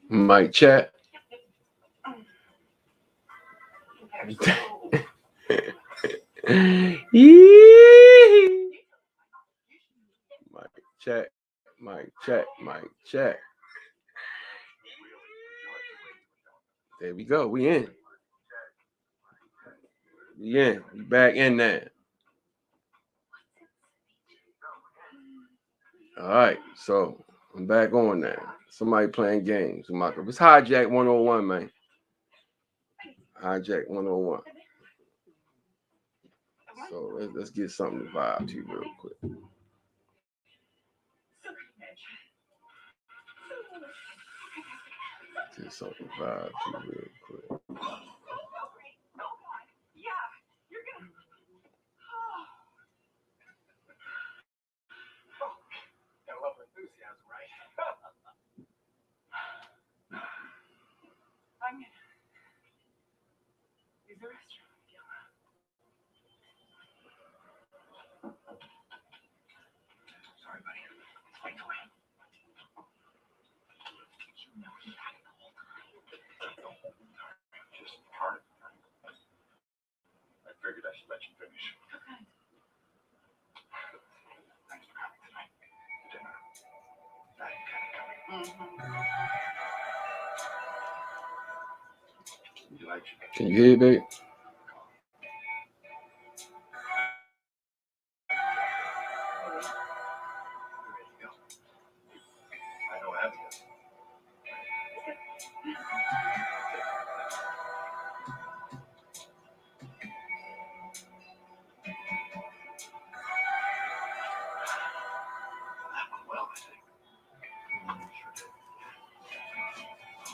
Mic check. Yee. Mic check. Mic check. Mic check. There we go. We in. We in. We back in there. All right. So I'm back on there. Somebody playing games. It's Hijack 101, man. Hijack 101. So let's get something to vibe to real quick. Get something to vibe to real quick. Can you hear it, babe?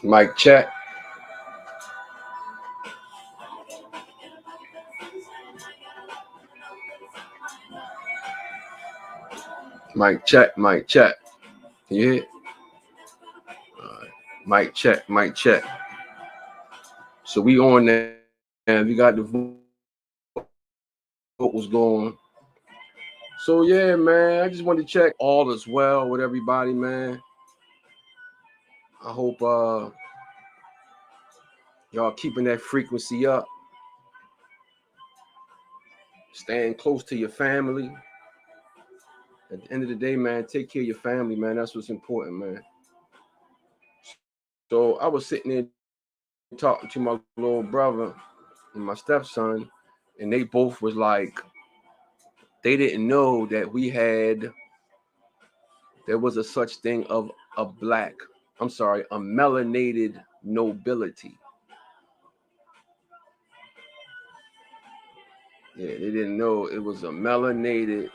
Mic check. Mic check. Mic check. Can you hear it? Mic check. Mic check. So we on there, and we got the vote was going. So yeah, man, I just wanted to check all is well with everybody, man. I hope y'all keeping that frequency up, staying close to your family. At the end of the day, man, take care of your family, man. That's what's important, man. So I was sitting there talking to my little brother and my stepson, and they both was like, they didn't know that there was a such thing of a melanated nobility. Yeah, they didn't know it was a melanated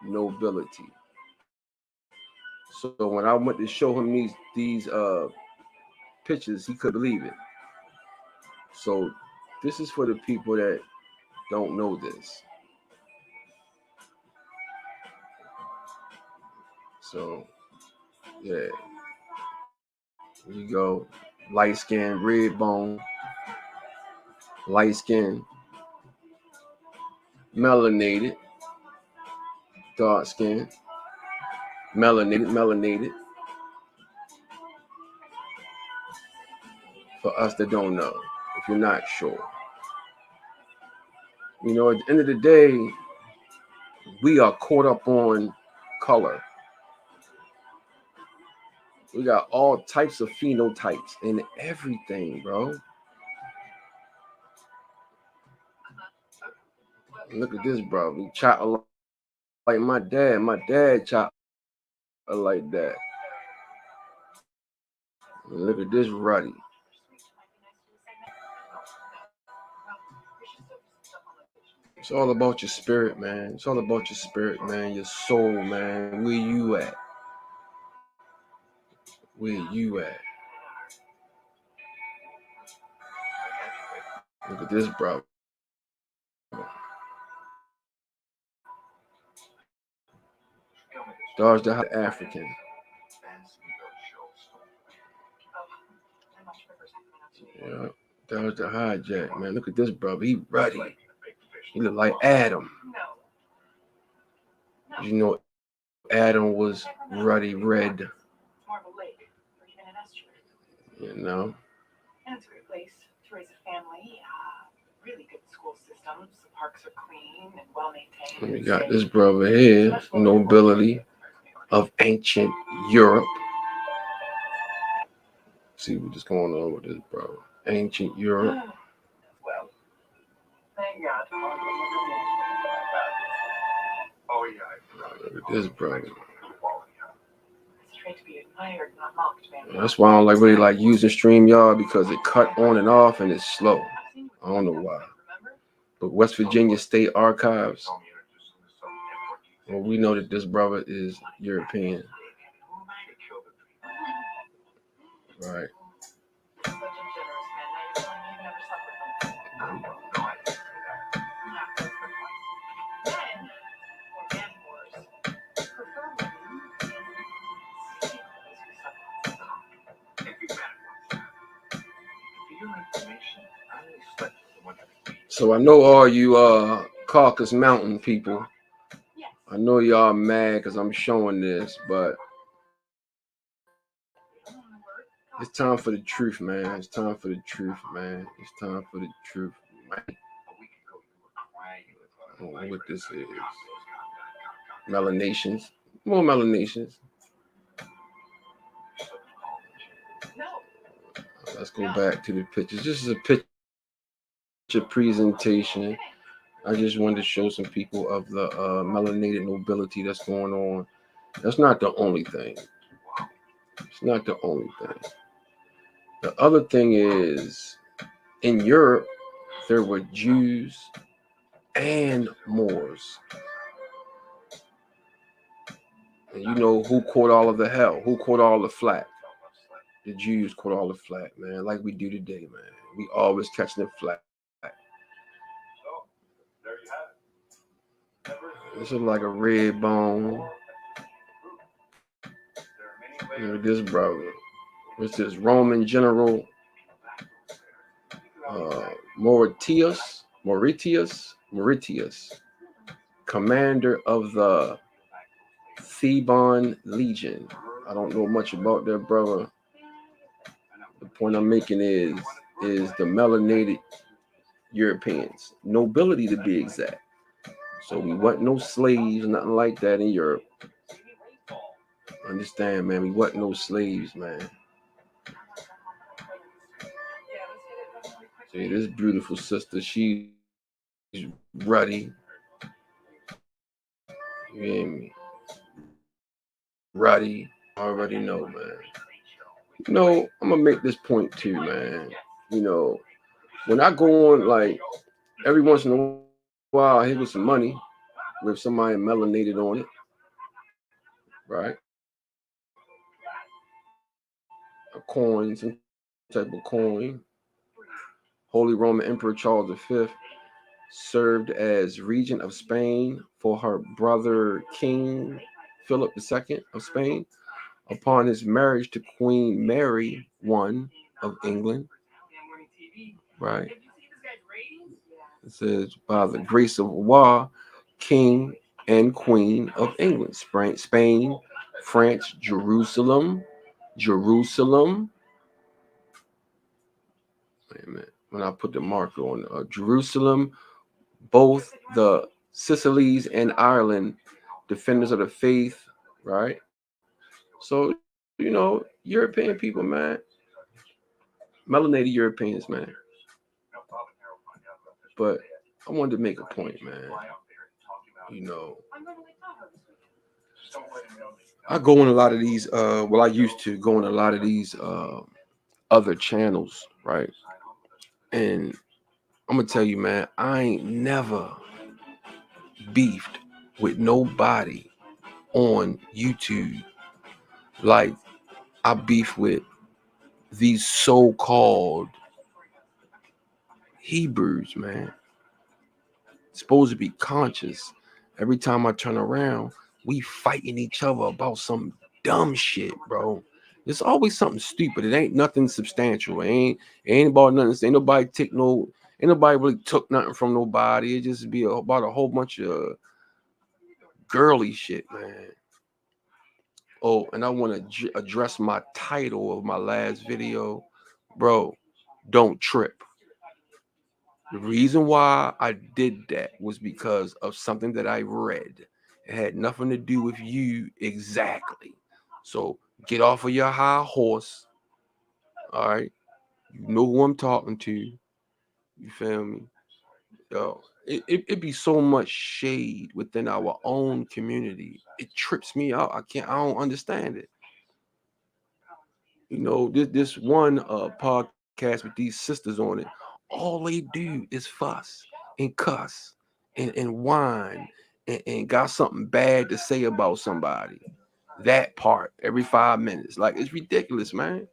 nobility. So when I went to show him these pictures, he couldn't believe it. So this is for the people that don't know this. So yeah, here you go. Light skin, red bone, light skin, melanated, dark skin, melanated. For us that don't know, if you're not sure. You know, at the end of the day, we are caught up on color. We got all types of phenotypes in everything, bro. Look at this, bro. We chop like my dad. My dad chop like that. And look at this ruddy. It's all about your spirit, man. It's all about your spirit, man. Your soul, man. Where you at? Where you at? Look at this, bro. Dodge the African. Yeah, Dodge the hijack, man. Look at this, brother. He ruddy. He look like Adam. You know, Adam was ruddy red. You know. And it's a great place to raise a family. Really good school systems. The parks are clean and well maintained. We got this brother here, nobility of ancient Europe. See what's going on with this brother. Ancient Europe. Well, thank God. Oh yeah. Look at this brother. It's trained to be admired, not mocked, man. That's why I don't really like using StreamYard because it cut on and off and it's slow. I don't know why. But West Virginia State Archives, well, we know that this brother is European. Right. So I know all you Caucasus Mountain people. I know y'all mad because I'm showing this, but it's time for the truth, man. It's time for the truth, man. It's time for the truth, man. I don't know what this is. Melanations. More melanations. Let's go back to the pictures. This is a picture presentation. I just wanted to show some people of the melanated nobility that's going on. That's not the only thing. It's not the only thing. The other thing is, in Europe, there were Jews and Moors. And you know who caught all of the hell? Who caught all the flack? The Jews caught all the flack, man, like we do today, man. We always catching the flack. This is like a red bone. You know, this brother. It's this Roman general Mauritius, commander of the Theban Legion. I don't know much about that brother. The point I'm making is the melanated Europeans, nobility to be exact. So we wasn't no slaves, nothing like that in Europe. Understand, man? We wasn't no slaves, man. See, this beautiful sister, she's ruddy. You hear me? Ruddy. Already know, man. You know, I'm gonna make this point too, man. You know, when I go on, like, every once in a while, I hit with some money with somebody melanated on it, right? A coin, some type of coin. Holy Roman Emperor Charles V served as regent of Spain for her brother King Philip II of Spain upon his marriage to Queen Mary I of England. Right. It says, by the grace of Allah, King and Queen of England, Spain, France, Jerusalem. Wait a minute. When I put the marker on Jerusalem, both the Sicilies and Ireland, defenders of the faith, right? So, you know, European people, man, melanated Europeans, man. But I wanted to make a point, man. You know, I go on a lot of these, I used to go on a lot of these other channels, right? And I'm gonna tell you, man, I ain't never beefed with nobody on YouTube like I beef with these so-called Hebrews, man. Supposed to be conscious. Every time I turn around, we fighting each other about some dumb shit, bro. It's always something stupid. It ain't nothing substantial. It ain't about nothing. Ain't nobody really took nothing from nobody. It just be about a whole bunch of girly shit, man. Oh, and I want to address my title of my last video, bro. Don't trip. The reason why I did that was because of something that I read. It had nothing to do with you exactly. So get off of your high horse. All right. You know who I'm talking to. You feel me? Yo, it be so much shade within our own community. It trips me out. I don't understand it. This one podcast with these sisters on it, all they do is fuss and cuss and whine and got something bad to say about somebody. That part every 5 minutes. Like, it's ridiculous, man.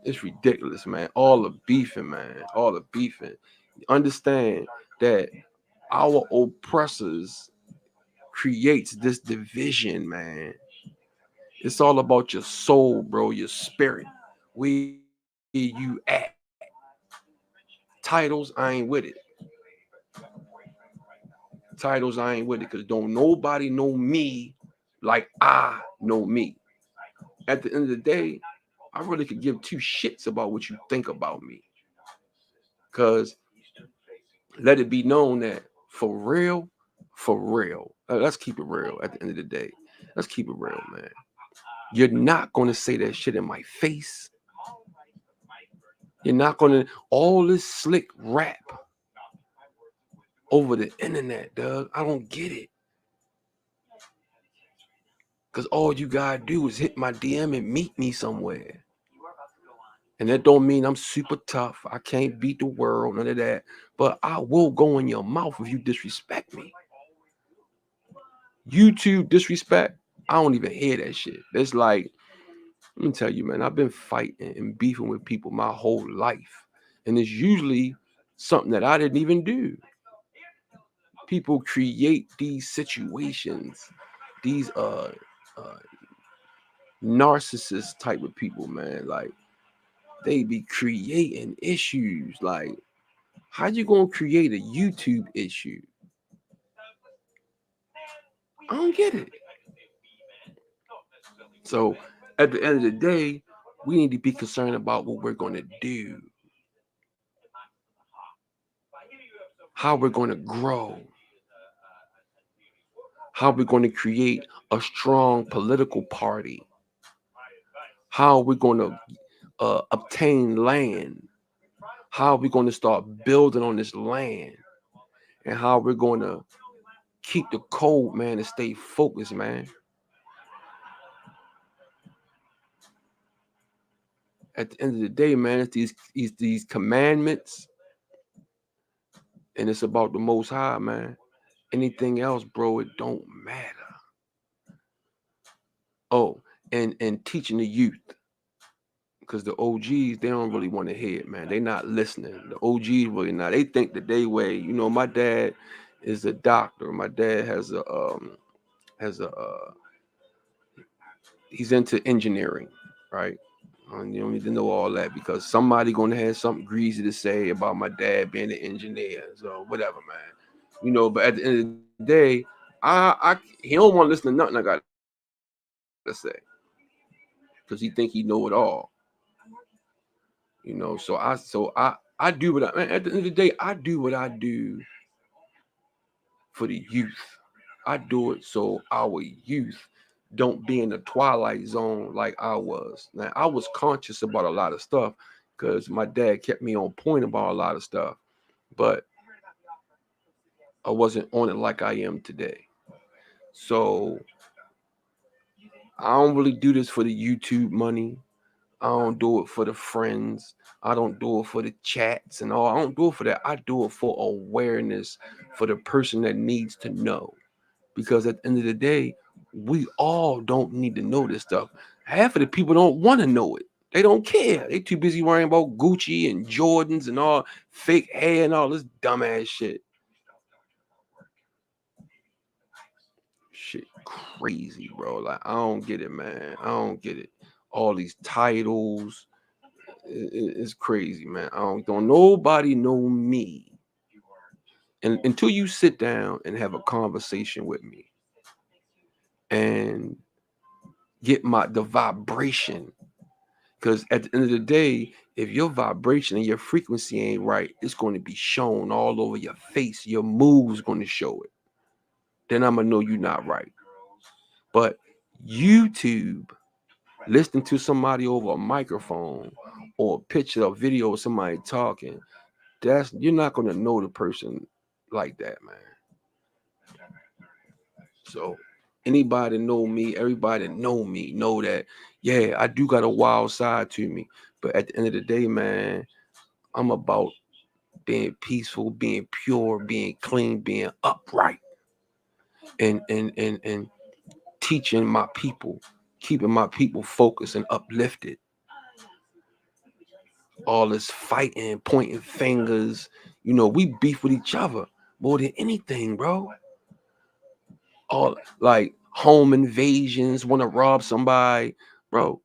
It's ridiculous, man. All the beefing, man. All the beefing. Understand that our oppressors creates this division, man. It's all about your soul, bro, your spirit. Where you at? Titles, I ain't with it. Titles, I ain't with it. Because don't nobody know me like I know me. At the end of the day, I really could give two shits about what you think about me. Because let it be known that for real, let's keep it real at the end of the day. Let's keep it real, man. You're not going to say that shit in my face. You're not going to, all this slick rap over the internet, Doug. I don't get it. Because all you gotta do is hit my DM and meet me somewhere. And that don't mean I'm super tough. I can't beat the world, none of that. But I will go in your mouth if you disrespect me. YouTube disrespect, I don't even hear that shit. It's like, let me tell you, man, I've been fighting and beefing with people my whole life. And it's usually something that I didn't even do. People create these situations, these uh narcissist type of people, man. Like, they be creating issues. Like, how you gonna create a YouTube issue? I don't get it. So at the end of the day, we need to be concerned about what we're gonna do, how we're gonna grow, how we're gonna create a strong political party, how we're gonna obtain land, how we're gonna start building on this land, and how we're gonna keep the code, man, and stay focused, man. At the end of the day, man, it's these commandments, and it's about the Most High, man. Anything else, bro, it don't matter. Oh, and teaching the youth, because the OGs, they don't really want to hear it, man. They not listening. The OGs really not. They think that they way. My dad is a doctor. My dad has a he's into engineering, right? And you don't need to know all that because somebody gonna have something greasy to say about my dad being an engineer. So whatever, man. But at the end of the day, I he don't want to listen to nothing I gotta say because he think he know it all. So I do what man, at the end of the day, I do what I do for the youth. I do it so our youth don't be in the twilight zone like I was. Now, I was conscious about a lot of stuff because my dad kept me on point about a lot of stuff, but I wasn't on it like I am today. So I don't really do this for the YouTube money. I don't do it for the friends. I don't do it for the chats and all. I don't do it for that. I do it for awareness for the person that needs to know. Because at the end of the day, we all don't need to know this stuff. Half of the people don't want to know it. They don't care. They too busy worrying about Gucci and Jordans and all fake hair and all this dumbass shit. Shit crazy, bro. Like, I don't get it, man. I don't get it. All these titles. It's crazy, man. Don't nobody know me. And until you sit down and have a conversation with me and get the vibration. Because at the end of the day, if your vibration and your frequency ain't right, it's going to be shown all over your face. Your move's going to show it. Then I'm going to know you're not right. But YouTube, listening to somebody over a microphone or a picture or video of somebody talking, you're not going to know the person like that, man. So anybody know me, everybody know me, know that, yeah, I do got a wild side to me. But at the end of the day, man, I'm about being peaceful, being pure, being clean, being upright, and teaching my people, keeping my people focused and uplifted. All this fighting, pointing fingers, we beef with each other more than anything, bro. All like home invasions, want to rob somebody, bro.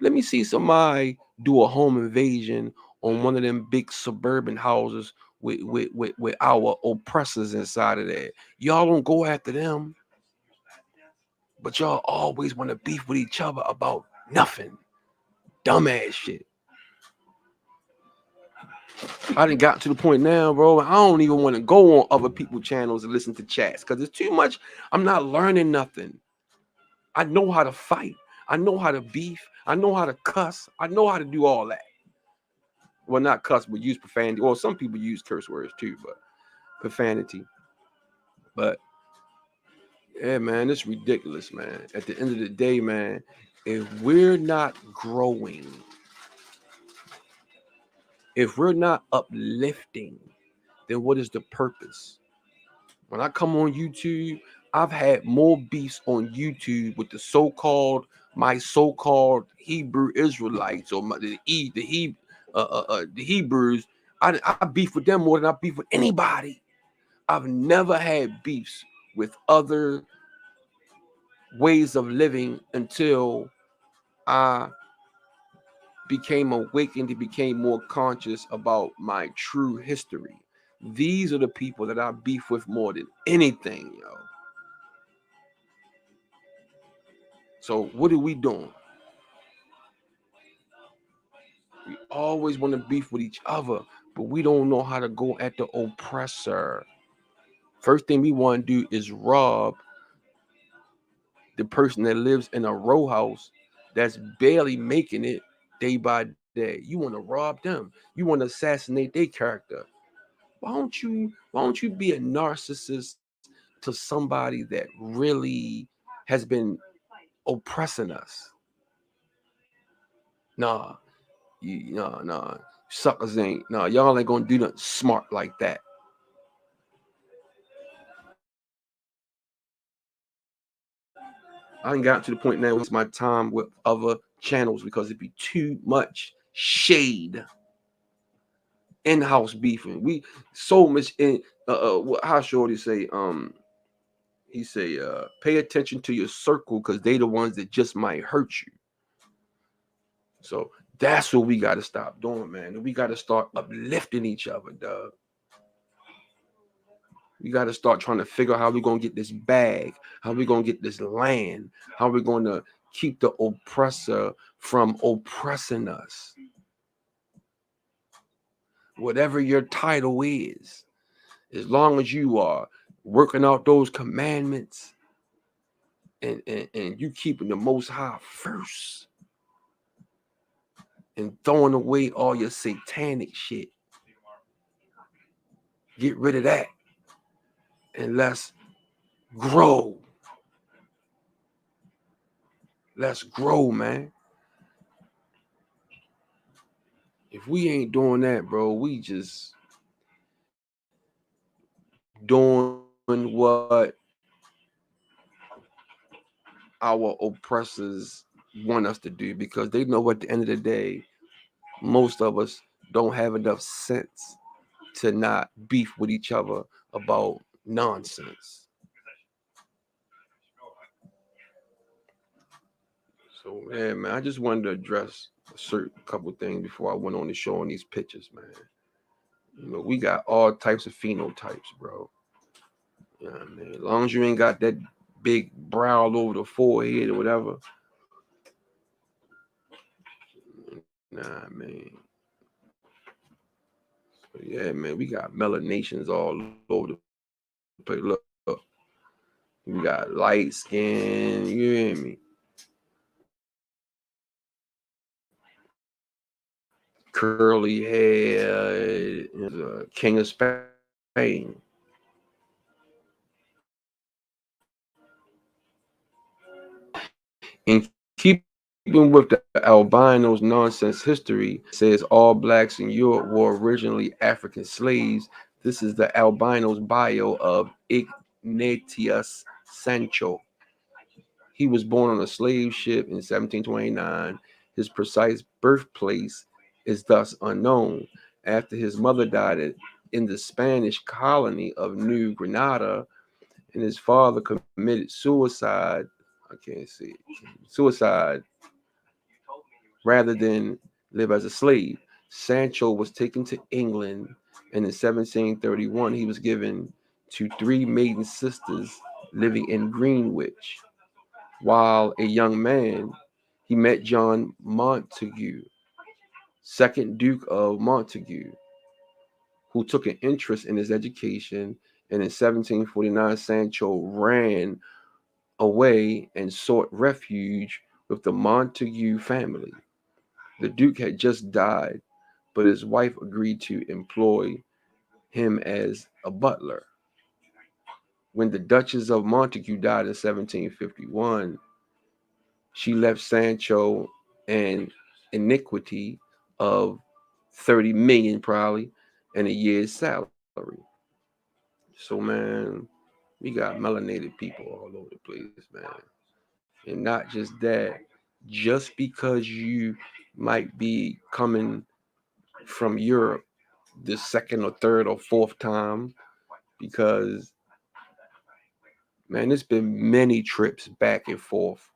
Let me see somebody do a home invasion on one of them big suburban houses with our oppressors inside of there. Y'all don't go after them, but y'all always want to beef with each other about nothing. Dumbass shit. I done got to the point now, bro. I don't even want to go on other people's channels and listen to chats because it's too much. I'm not learning nothing. I know how to fight. I know how to beef. I know how to cuss. I know how to do all that. Well, not cuss, but use profanity. Well, some people use curse words too, but profanity. But yeah, man, it's ridiculous, man. At the end of the day, man, if we're not growing, if we're not uplifting, then what is the purpose? When I come on YouTube, I've had more beefs on YouTube with my so-called Hebrew Israelites or the Hebrews. I beef with them more than I beef with anybody. I've never had beefs with other ways of living until I became awakened and became more conscious about my true history. These are the people that I beef with more than anything, yo. So what are we doing? We always want to beef with each other, but we don't know how to go at the oppressor. First thing we want to do is rob the person that lives in a row house that's barely making it day by day. You want to rob them. You want to assassinate their character. Why don't you be a narcissist to somebody that really has been oppressing us? Nah, nah. Suckers ain't. Nah, y'all ain't gonna do nothing smart like that. I ain't got to the point now where it's my time with other channels because it'd be too much shade. In-house beefing. We so much in how Shorty say, he say, pay attention to your circle because they the ones that just might hurt you. So that's what we gotta stop doing, man. We gotta start uplifting each other, dog. We gotta start trying to figure out how we're gonna get this bag, how we're gonna get this land, how we're gonna keep the oppressor from oppressing us. Whatever your title is, as long as you are working out those commandments and you keeping the Most High first and throwing away all your satanic shit, get rid of that and let's grow. Let's grow, man. If we ain't doing that, bro, we just doing what our oppressors want us to do because they know at the end of the day, most of us don't have enough sense to not beef with each other about nonsense. So, yeah, man, I just wanted to address a certain couple things before I went on the show on these pictures, man. We got all types of phenotypes, bro. You know what I mean? As long as you ain't got that big brow all over the forehead or whatever. Nah, man. So yeah, man, we got melanations all over the place. Look, we got light skin. You hear me? Curly hair. King of Spain. In keeping with the albinos nonsense history says all blacks in Europe were originally African slaves. This is the albino's bio of Ignatius Sancho. He was born on a slave ship in 1729. His precise birthplace is thus unknown. After his mother died in the Spanish colony of New Granada, and his father committed suicide. I can't see it. Suicide rather than live as a slave. Sancho was taken to England, and in 1731 he was given to three maiden sisters living in Greenwich. While a young man, he met John Montague, second Duke of Montague, who took an interest in his education. And in 1749, Sancho ran away and sought refuge with the Montague family. The Duke had just died, but his wife agreed to employ him as a butler. When the Duchess of Montague died in 1751, she left Sancho an iniquity of 30 million probably and a year's salary. So man, we got melanated people all over the place, man. And not just that, just because you might be coming from Europe the second or third or fourth time, because man, there's been many trips back and forth,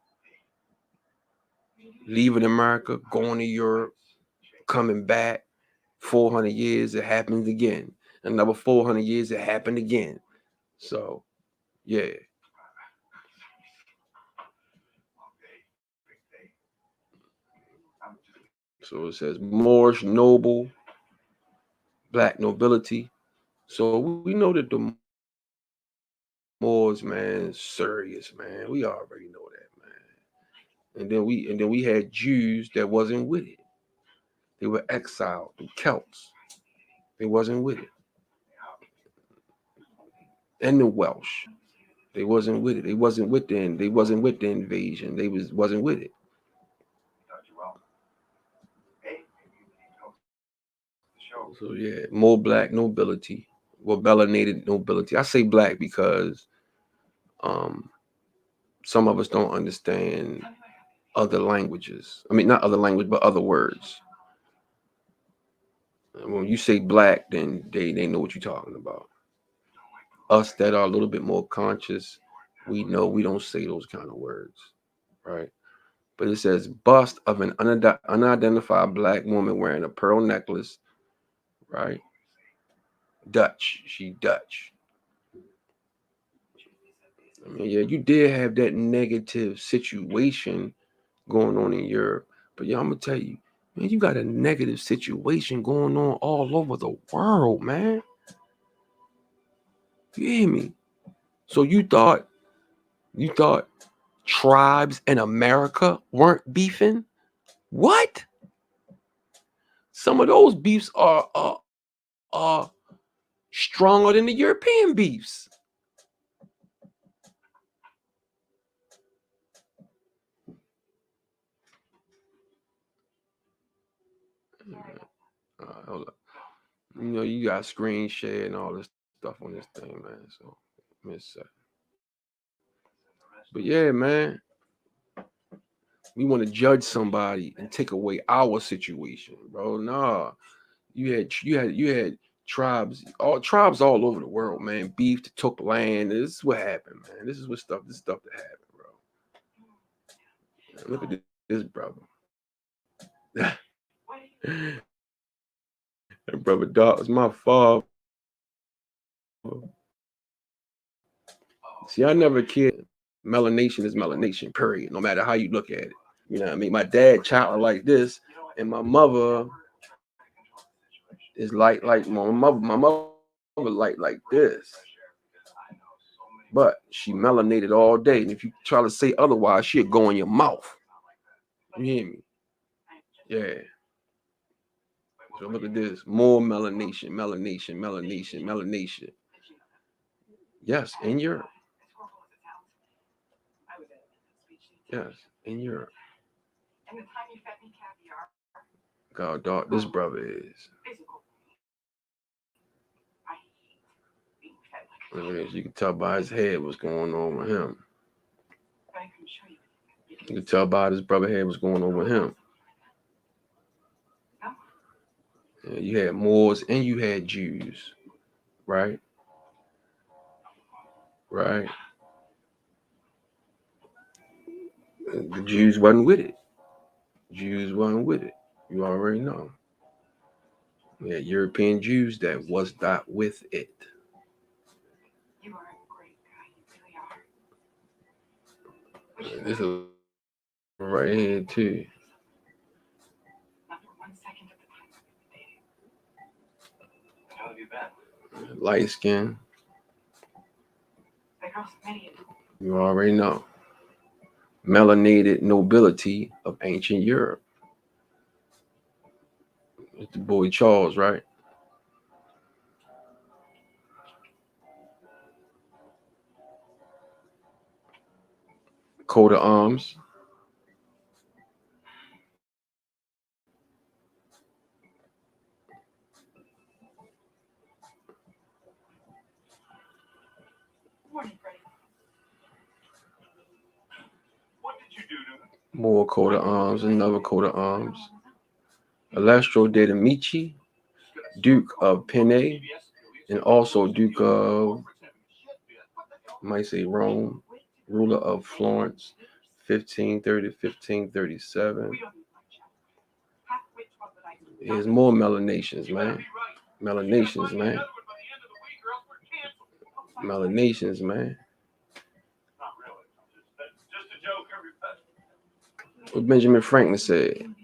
leaving America, going to Europe, coming back. 400 years, it happens again. Another 400 years, it happened again. So, yeah. So it says Moorish noble, black nobility. So we know that the Moors, man, serious, man. We already know that, man. And then we had Jews that wasn't with it. They were exiled, the Celts. They wasn't with it. And the Welsh. They wasn't with it. They wasn't with the invasion. They wasn't with it. So yeah, more black nobility. Well, melanated nobility. I say black because um some of us don't understand other languages. I mean, not other language, but other words. When you say black, then they know what you're talking about. Us that are a little bit more conscious, we know we don't say those kind of words, right? But it says bust of an unidentified black woman wearing a pearl necklace, right? Dutch, she Dutch. I mean, yeah, you did have that negative situation going on in Europe, but yeah, I'm gonna tell you, man, you got a negative situation going on all over the world, man. You hear me? So you thought tribes in America weren't beefing? What? Some of those beefs are stronger than the European beefs. Hold up. You know, you got screen share and all this stuff on this thing, man. So, miss that. But yeah, man, we want to judge somebody and take away our situation, bro. Nah, you had tribes all over the world, man. Beef that took land. This is what happened, man. This stuff that happened, bro. Man, look at this brother. That brother Doc was my father. See, I never cared. Melanation is melanation, period. No matter how you look at it. You know what I mean? My dad child like this, and my mother is like my mother like this. But she melanated all day. And if you try to say otherwise, she'll go in your mouth. You hear me? Yeah. So look at this. More melanation, melanation, melanation, melanation. Yes, in Europe. Yes, in Europe. And the time you fed me caviar, God, dog, this brother is. physical. I hate being fed like a I dog. mean, you can tell by his head what's going on with him. But I couldn't show you. You can tell by his brother head what's going on with him. No. Yeah, you had Moors and you had Jews, right? Right. The Jews wasn't with it. Jews wasn't with it. You already know. We had European Jews that was not with it. You are a great guy. You really are. This is right here too. Not for 1 second of the time we've been dating. How have you been? Light skin. The girls, many of them. You already know. Melanated nobility of ancient Europe. It's the boy Charles, right? Coat of arms. Morning, Freddie. What did you do to him? More coat of arms. Another coat of arms. Alessandro de Medici, Duke of Penne, and also Duke of, I might say Rome, ruler of Florence, 1530 1537. There's more melanations, man. Melanations, man. Melanations, man. What Benjamin Franklin said.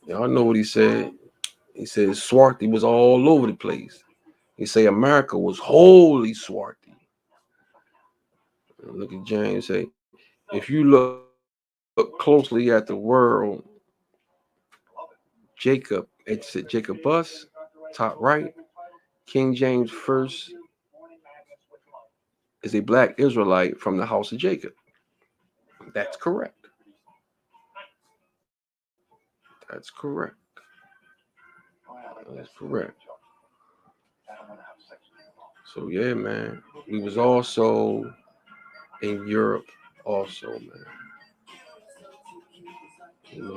Y'all know what he said. He said Swarthy was all over the place. He said America was wholly Swarthy. Look at James say, if you look closely at the world, Jacob, it said Jacob Bus, top right, King James first is a black Israelite from the house of Jacob. That's correct. That's correct. That's correct. So yeah, man. We was also in Europe also, man.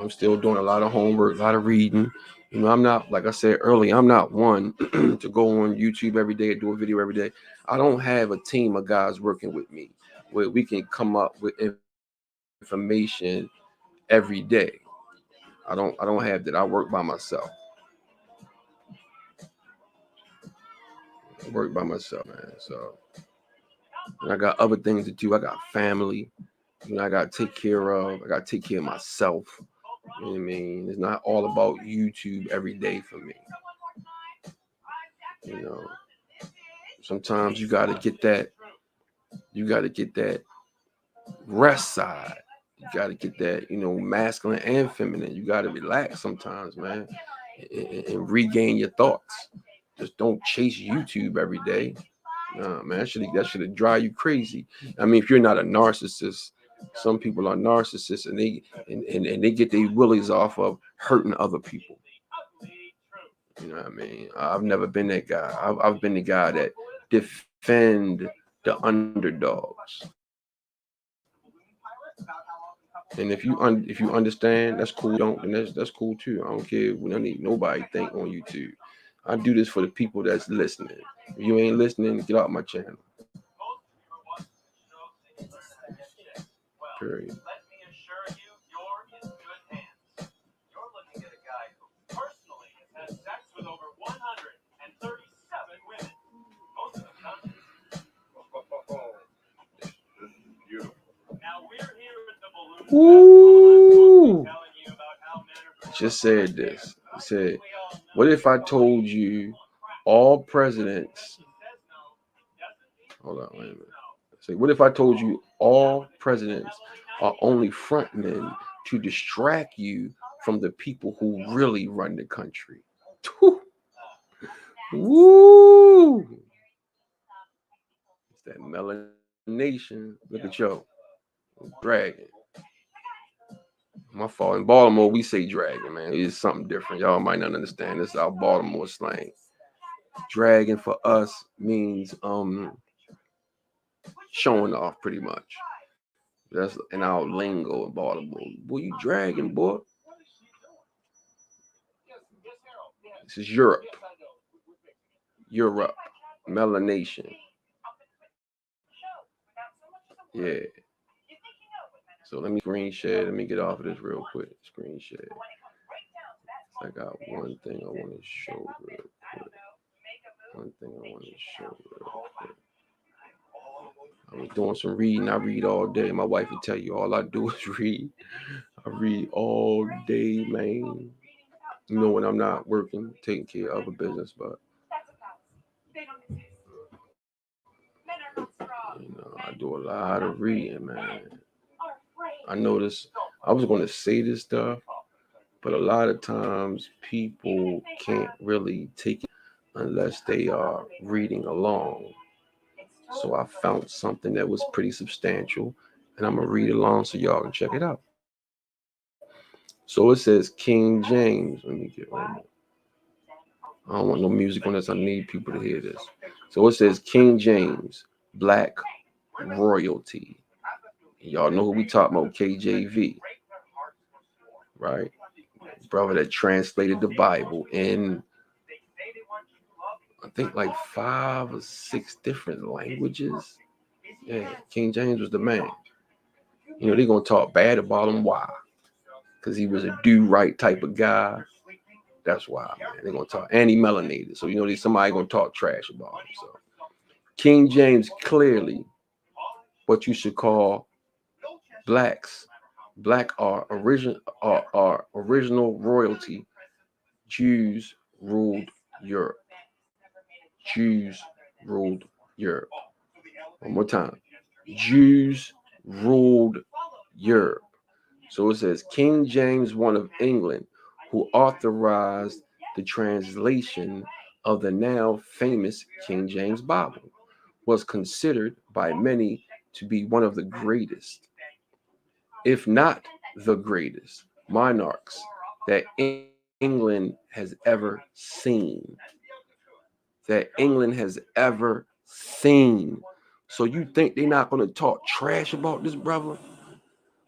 I'm still doing a lot of homework, a lot of reading. I'm not, like I said earlier, I'm not one to go on YouTube every day and do a video every day. I don't have a team of guys working with me where we can come up with information every day. I don't have that. I work by myself. I work by myself, man. So and I got other things to do. I got family. I got to take care of. I got to take care of myself. You know what I mean? It's not all about YouTube every day for me. You know, sometimes you got to get that. You got to get that rest side. You got to get that, masculine and feminine. You got to relax sometimes, man, and regain your thoughts. Just don't chase YouTube every day. Nah, man, that should drive you crazy. I mean, if you're not a narcissist, some people are narcissists and they get their willies off of hurting other people. You know what I mean? I've never been that guy. I've been the guy that defend the underdogs. And if you understand, that's cool. Don't, then that's cool too. I don't care. We don't need nobody think on YouTube. I do this for the people that's listening. If you ain't listening, get out my channel. Period. Let me assure you, you're in good hands. You're looking at a guy who personally has had sex with over 137 women. Most of them conscious. Ooh. Just said this. He said, what if I told you all presidents, hold on, wait a minute. Say, what if I told you all presidents are only frontmen to distract you from the people who really run the country? Woo! It's that melanation. Look at yo, dragon. My fault. In Baltimore, we say dragon, man. It's something different. Y'all might not understand. This is our Baltimore slang. Dragon for us means showing off pretty much. That's in our lingo in Baltimore. Boy, you dragging, boy. This is Europe. Europe. Melanation. Yeah. So let me screen share. Let me get off of this real quick. Screen share. I got one thing I want to show real quick. One thing I want to show real quick. I was doing some reading. I read all day. My wife will tell you all I do is read. I read all day, man. You know, when I'm not working, taking care of a business, but I do a lot of reading, man. I notice I was going to say this stuff, but a lot of times people can't really take it unless they are reading along. So I found something that was pretty substantial, and I'm gonna read along so y'all can check it out. So it says King James. Let me get one more. I don't want no music on this. I need people to hear this. So it says King James, Black Royalty. Y'all know who we talking about, KJV, right? Brother that translated the Bible in, I think, like 5 or 6 different languages. Yeah, King James was the man. You know, they're going to talk bad about him. Why? Because he was a do right type of guy. That's why, man. They're going to talk. And he melanated. So, you know, there's somebody going to talk trash about him. So, King James clearly what you should call blacks. Black are original royalty. Jews ruled Europe. Jews ruled Europe. One more time. Jews ruled Europe. So it says King James I of England, who authorized the translation of the now famous King James Bible, was considered by many to be one of the greatest, if not the greatest, monarchs that England has ever seen. That England has ever seen. So you think they're not going to talk trash about this brother?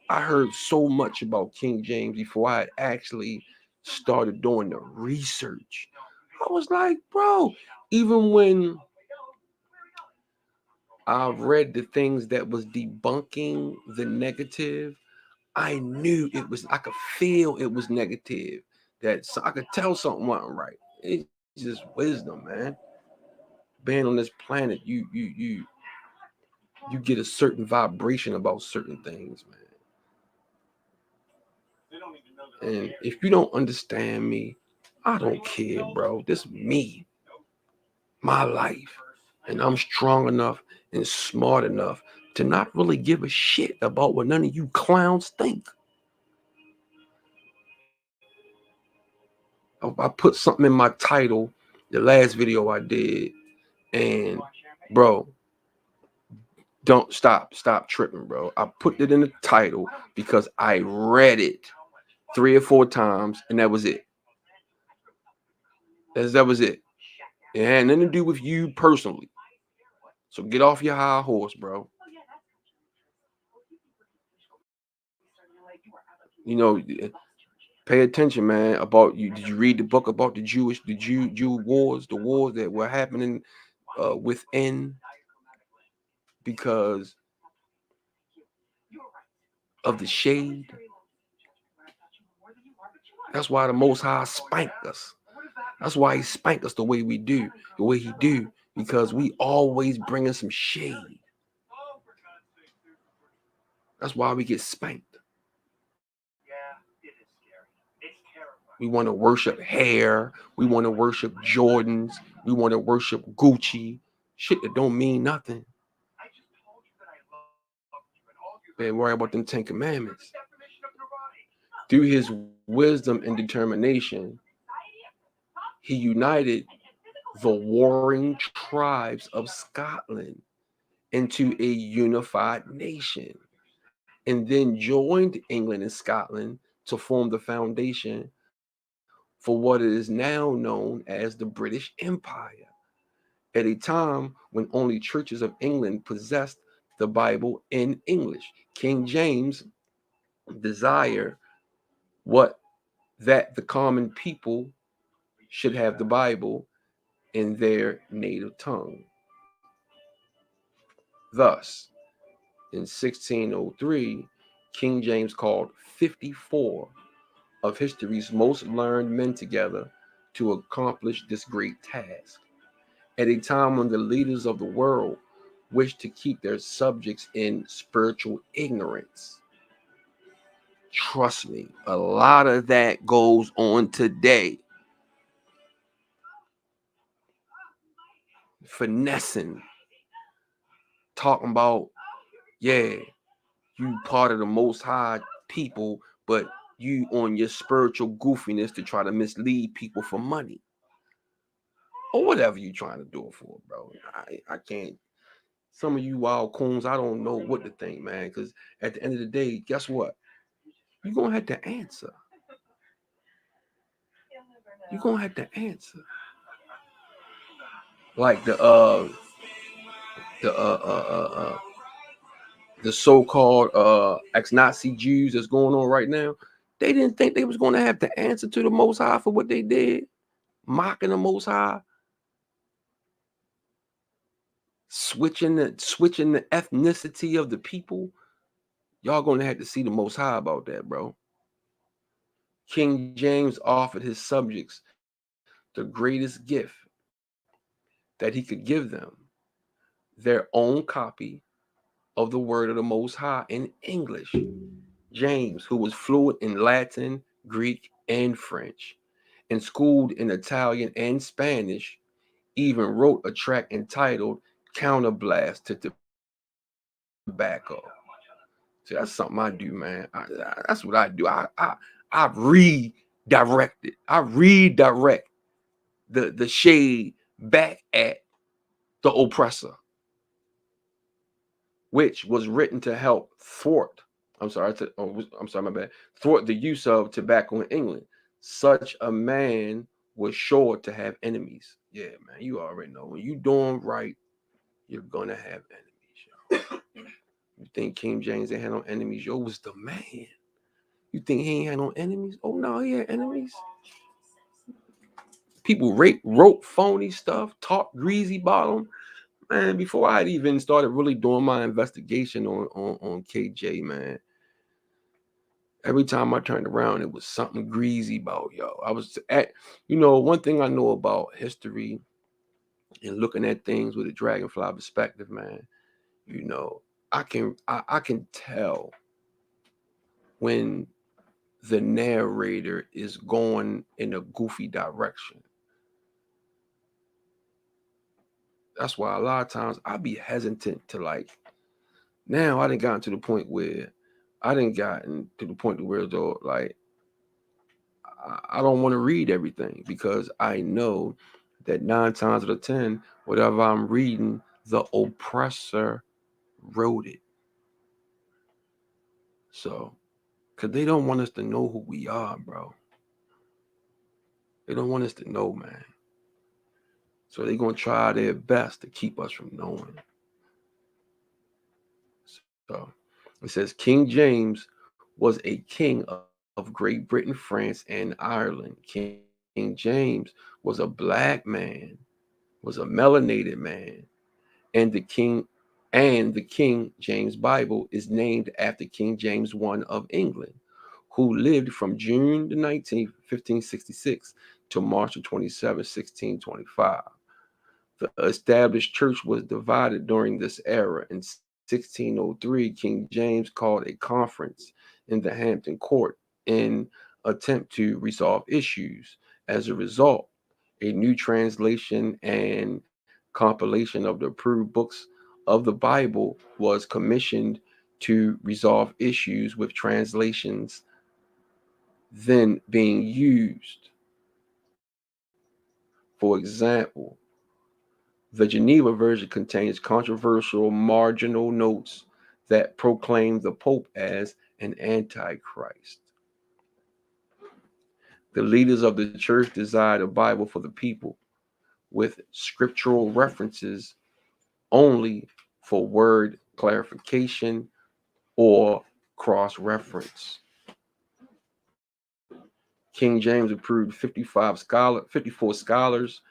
I heard so much about King James before I had actually started doing the research. I was like, bro, even when I read the things that was debunking the negative, I knew it was, I could feel it was negative. That so I could tell something wasn't right. It's just wisdom, man. Being on this planet, you get a certain vibration about certain things, man. And if you don't understand me, I don't care, bro. This is me, my life. And I'm strong enough and smart enough to not really give a shit about what none of you clowns think. I put something in my title, the last video I did, and bro, don't stop tripping, bro. I put it in the title because I read it 3 or 4 times, and that was it. That was it. It had nothing to do with you personally. So get off your high horse, bro. You know, pay attention, man. About you. Did you read the book about the Jew wars, the wars that were happening within because of the shade? That's why the Most High spanked us. That's why he spanked us the way we do, the way he do, because we always bringing some shade. That's why we get spanked. We want to worship hair. We want to worship Jordans. We want to worship Gucci. Shit that don't mean nothing. Man, worry about them Ten Commandments. Through his wisdom and determination, he united the warring tribes of Scotland into a unified nation, and then joined England and Scotland to form the foundation for what is now known as the British Empire, at a time when only churches of England possessed the Bible in English. King James desired what that the common people should have the Bible in their native tongue. Thus, in 1603, King James called 54 of history's most learned men together to accomplish this great task. At a time when the leaders of the world wished to keep their subjects in spiritual ignorance. Trust me, a lot of that goes on today. Finessing, talking about, yeah, you part of the most high people, but you on your spiritual goofiness to try to mislead people for money. Or whatever you trying to do it for, bro. I can't. Some of you wild coons, I don't know what to think, man. Because at the end of the day, guess what? You're gonna have to answer. You're gonna have to answer. Like the the so-called ex-Nazi Jews that's going on right now, they didn't think they was gonna have to answer to the Most High for what they did, mocking the Most High, switching the ethnicity of the people. Y'all gonna have to see the Most High about that, bro. King James offered his subjects the greatest gift that he could give them, their own copy of the word of the Most High in English. James, who was fluent in Latin, Greek, and French, and schooled in Italian and Spanish, even wrote a track entitled Counterblast to Tobacco. See, that's something I do, man. That's what I do. I redirect it. I redirect the shade back at the oppressor, which was written to help thwart. I'm sorry, my bad. Thwart the use of tobacco in England. Such a man was sure to have enemies. Yeah, man, you already know when you doing right, you're gonna have enemies, yo. You think King James ain't had no enemies? Yo was the man. You think he ain't had no enemies? Oh no, he had enemies. People wrote phony stuff, talked greasy bottom. Man, before I had even started really doing my investigation on KJ, man, every time I turned around, it was something greasy about yo. I was at, one thing I know about history and looking at things with a dragonfly perspective, man. You know, I can tell when the narrator is going in a goofy direction. That's why a lot of times I be hesitant to like. Now I didn't gotten to the point where I didn't gotten to the point where though like I don't want to read everything because I know that 9 times out of 10, whatever I'm reading, the oppressor wrote it. So, because they don't want us to know who we are, bro. They don't want us to know, man. So they're going to try their best to keep us from knowing. So it says King James was a king of Great Britain, France, and Ireland. King James was a black man, was a melanated man, and the King James Bible is named after King James I of England, who lived from June the 19th, 1566 to March the 27th, 1625. The established church was divided during this era. In 1603, King James called a conference in the Hampton Court in attempt to resolve issues. As a result, a new translation and compilation of the approved books of the Bible was commissioned to resolve issues with translations then being used. For example, the Geneva version contains controversial marginal notes that proclaim the Pope as an antichrist. The leaders of the church desired a Bible for the people with scriptural references only for word clarification or cross reference. King James approved 54 scholars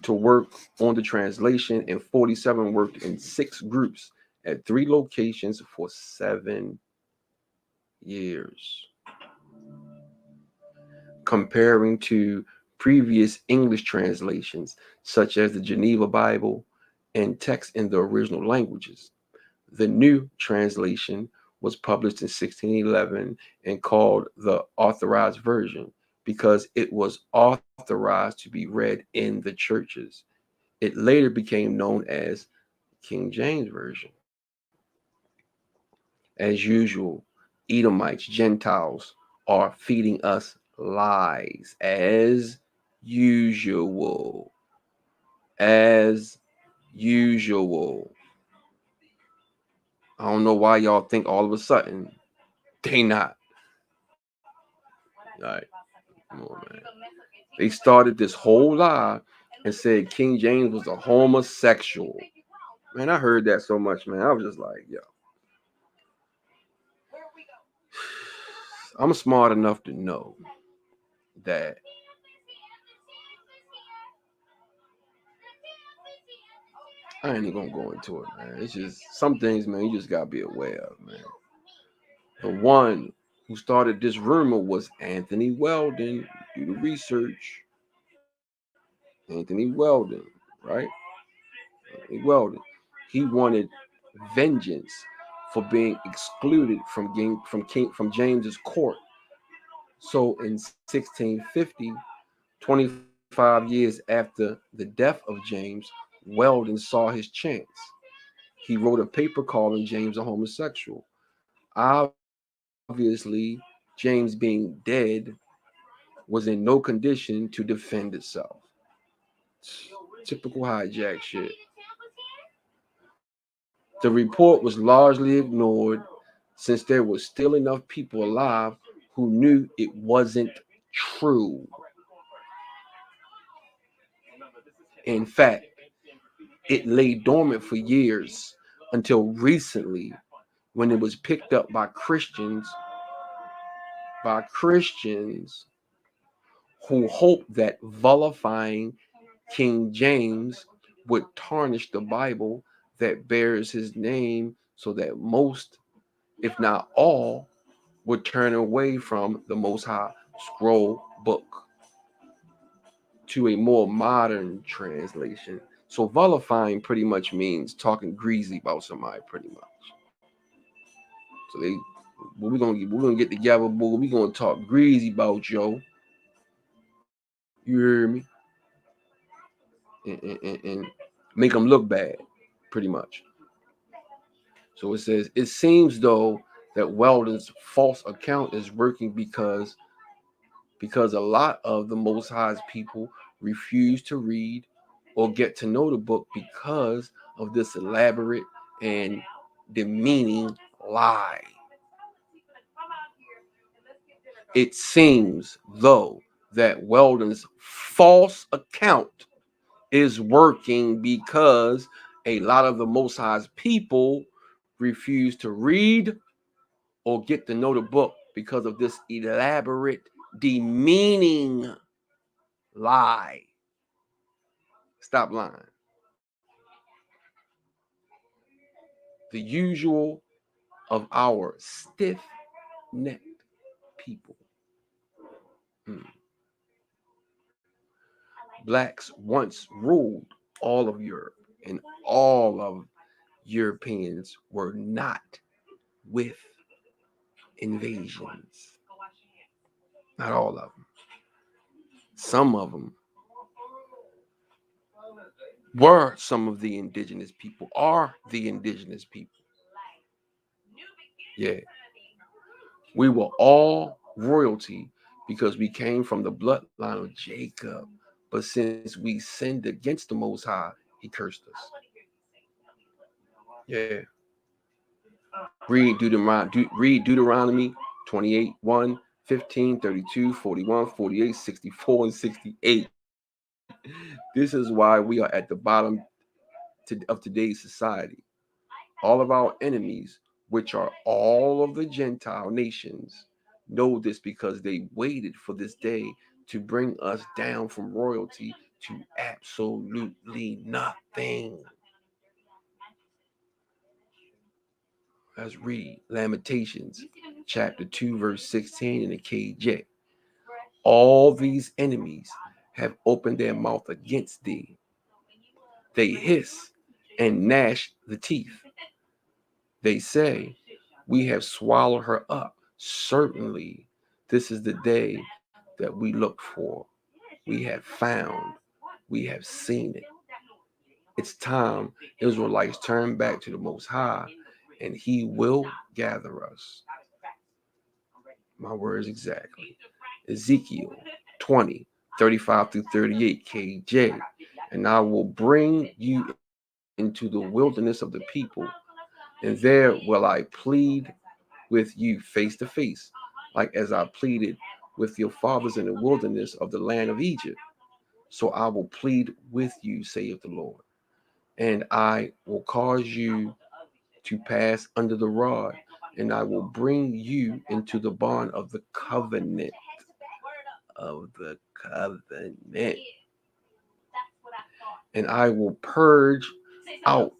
to work on the translation, and 47 worked in 6 groups at 3 locations for 7 years. Comparing to previous English translations, such as the Geneva Bible and text in the original languages. The new translation was published in 1611 and called the Authorized Version because it was authorized to be read in the churches. It later became known as King James Version. As usual, Edomites, Gentiles, are feeding us lies. As usual. As usual. I don't know why y'all think all of a sudden they not. All right. Come on, man. They started this whole lie and said King James was a homosexual. Man, I heard that so much, man. I was just like, yo. I'm smart enough to know that I ain't even gonna go into it, man. It's just some things, man, you just gotta be aware of, man. The one who started this rumor was Anthony Weldon. Do the research. Anthony Weldon, right? Anthony Weldon. He wanted vengeance for being excluded from James's court. So in 1650, 25 years after the death of James, Weldon saw his chance. He wrote a paper calling James a homosexual. Obviously, James being dead was in no condition to defend itself. Typical hijack shit. The report was largely ignored since there were still enough people alive who knew it wasn't true. In fact, it lay dormant for years until recently when it was picked up by Christians who hoped that vilifying King James would tarnish the Bible that bears his name so that most, if not all, would turn away from the Most High scroll book to a more modern translation. So vilifying pretty much means talking greasy about somebody, pretty much. So we're gonna get together, boy. We're gonna talk greasy about Joe. You hear me? And make them look bad, pretty much. So it says it seems though that Weldon's false account is working because a lot of the Most High's people refuse to read or get to know the book because of this elaborate and demeaning lie. It seems, though, that Weldon's false account is working because a lot of the Most High's people refuse to read or get to know the book because of this elaborate, demeaning lie. Stop lying. The usual of our stiff-necked people. Hmm. Blacks once ruled all of Europe, and all of Europeans were not with invasions. Not all of them. Some of them were some of the indigenous people, are the indigenous people. Yeah. We were all royalty because we came from the bloodline of Jacob. But since we sinned against the Most High, he cursed us. Yeah. Read Deuteronomy 28, 1, 15, 32, 41, 48, 64, and 68. This is why we are at the bottom of today's society. All of our enemies, which are all of the Gentile nations, know this because they waited for this day to bring us down from royalty to absolutely nothing. Let's read Lamentations chapter 2, verse 16 in the KJ. All these enemies have opened their mouth against thee. They hiss and gnash the teeth. They say, we have swallowed her up. Certainly, this is the day that we looked for. We have found. We have seen it. It's time Israelites turn back to the Most High, and He will gather us. My words exactly. Ezekiel 20, 35 through 38 KJ. And I will bring you into the wilderness of the people, and there will I plead with you face to face, like as I pleaded with your fathers in the wilderness of the land of Egypt. So I will plead with you, saith the Lord, and I will cause you to pass under the rod, and I will bring you into the bond of the covenant. Of the covenant. And I will purge out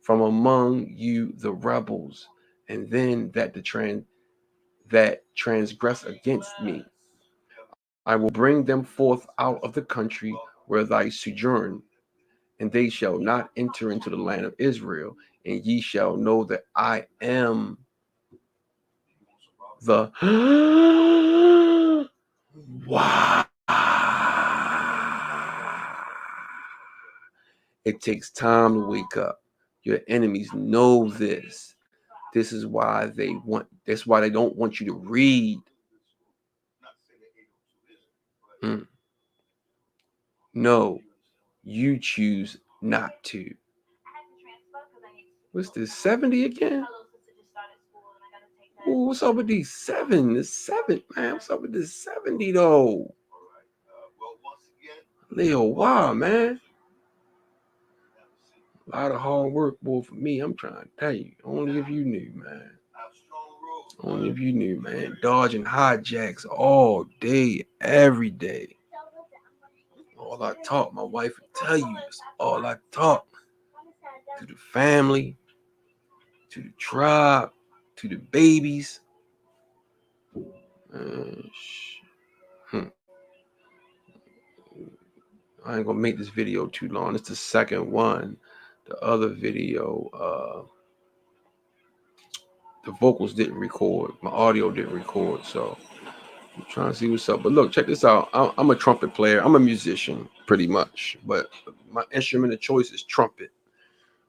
from among you the rebels, and then that transgress against me. I will bring them forth out of the country where thy sojourn, and they shall not enter into the land of Israel, and ye shall know that I am the wow. It takes time to wake up. Your enemies know this. This is why that's why they don't want you to read. Mm. No, you choose not to. What's this, 70 again? Ooh, what's up with these seven? This seven, man. What's up with this 70 though? Leo, wow, man. A lot of hard work, boy, for me. I'm trying to tell you. Only if you knew, man. Only if you knew, man. Dodging hijacks all day, every day. All I talk, my wife would tell you, is all I talk to the family, to the tribe, to the babies. Hmm. I ain't gonna make this video too long. It's the second one. The other video, the vocals didn't record, my audio didn't record, so I'm trying to see what's up. But look, check this out. I'm a trumpet player. I'm a musician, pretty much, but my instrument of choice is trumpet.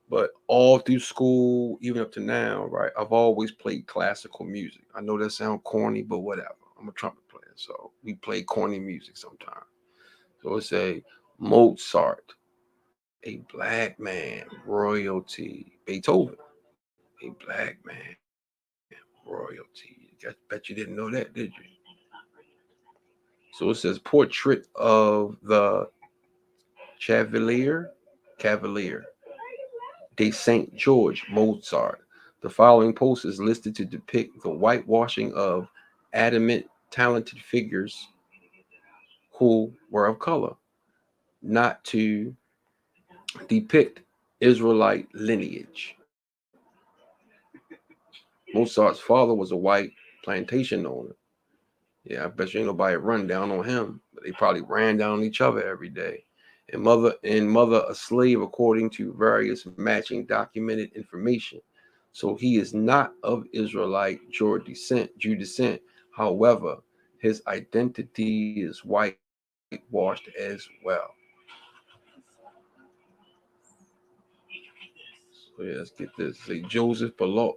But all through school, even up to now, right, I've always played classical music. I know that sounds corny, but whatever. I'm a trumpet player, so we play corny music sometimes. So it's a Mozart, a black man, royalty. Beethoven, a black man, royalty. Bet you didn't know that, did you? So it says portrait of the Cavalier de Saint George Mozart. The following post is listed to depict the whitewashing of adamant talented figures who were of color, not to depict Israelite lineage. Mozart's father was a white plantation owner. Yeah, I bet you ain't nobody run down on him, but they probably ran down on each other every day. And mother a slave according to various matching documented information. So he is not of Israelite Jew descent. However, His identity is whitewashed as well. So yeah, let's get this. Say Joseph Balog,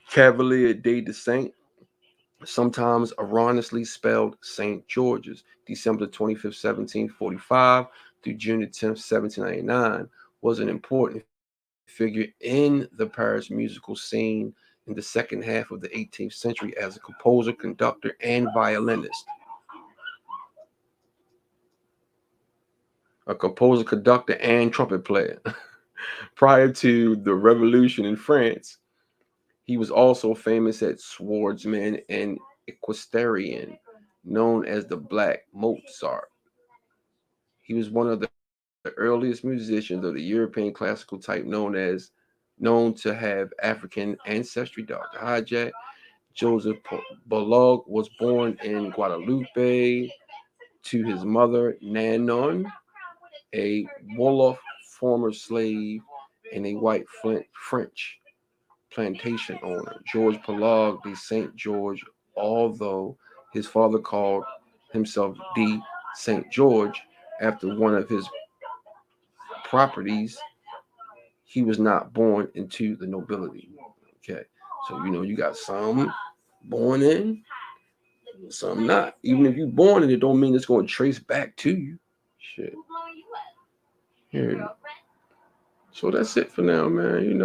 Cavalier de Saint, sometimes erroneously spelled St. George's, December 25th, 1745 through June 10th, 1799, was an important figure in the Paris musical scene in the second half of the 18th century as a composer, conductor, and violinist. A composer, conductor, and trumpet player. Prior to the revolution in France, he was also famous as swordsman and equestrian, known as the Black Mozart. He was one of the earliest musicians of the European classical type known to have African ancestry. Dr. Hijack Joseph Balog was born in Guadeloupe to his mother Nanon, a Wolof former slave, and a white French plantation owner, George Palog de St. George, although his father called himself de St. George after one of his properties, he was not born into the nobility. Okay, so you got some born in, some not. Even if you're born in it, don't mean it's going to trace back to you. Shit. Here. So that's it for now, man.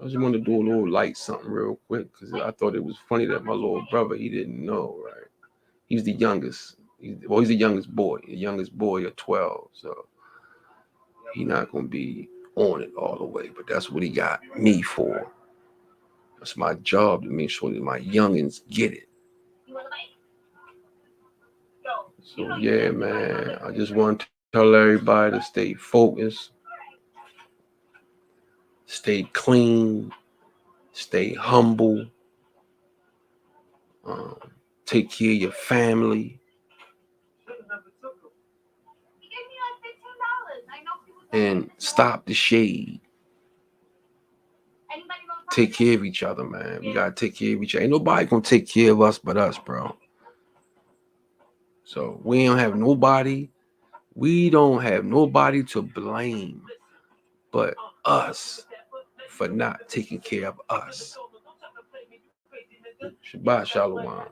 I just wanted to do a little light something real quick because I thought it was funny that my little brother, he didn't know, right? He's the youngest. He's the youngest boy of 12. So he not going to be on it all the way, but that's what he got me for. That's my job to make sure that my youngins get it. So yeah, man, I just want to tell everybody to stay focused, stay clean, stay humble, um, take care of your family, and stop the shade. Take care of each other, man. We gotta take care of each other. Ain't nobody gonna take care of us but us, bro. So we don't have nobody. We don't have nobody to blame but us for not taking care of us. Shabbat shalom, man.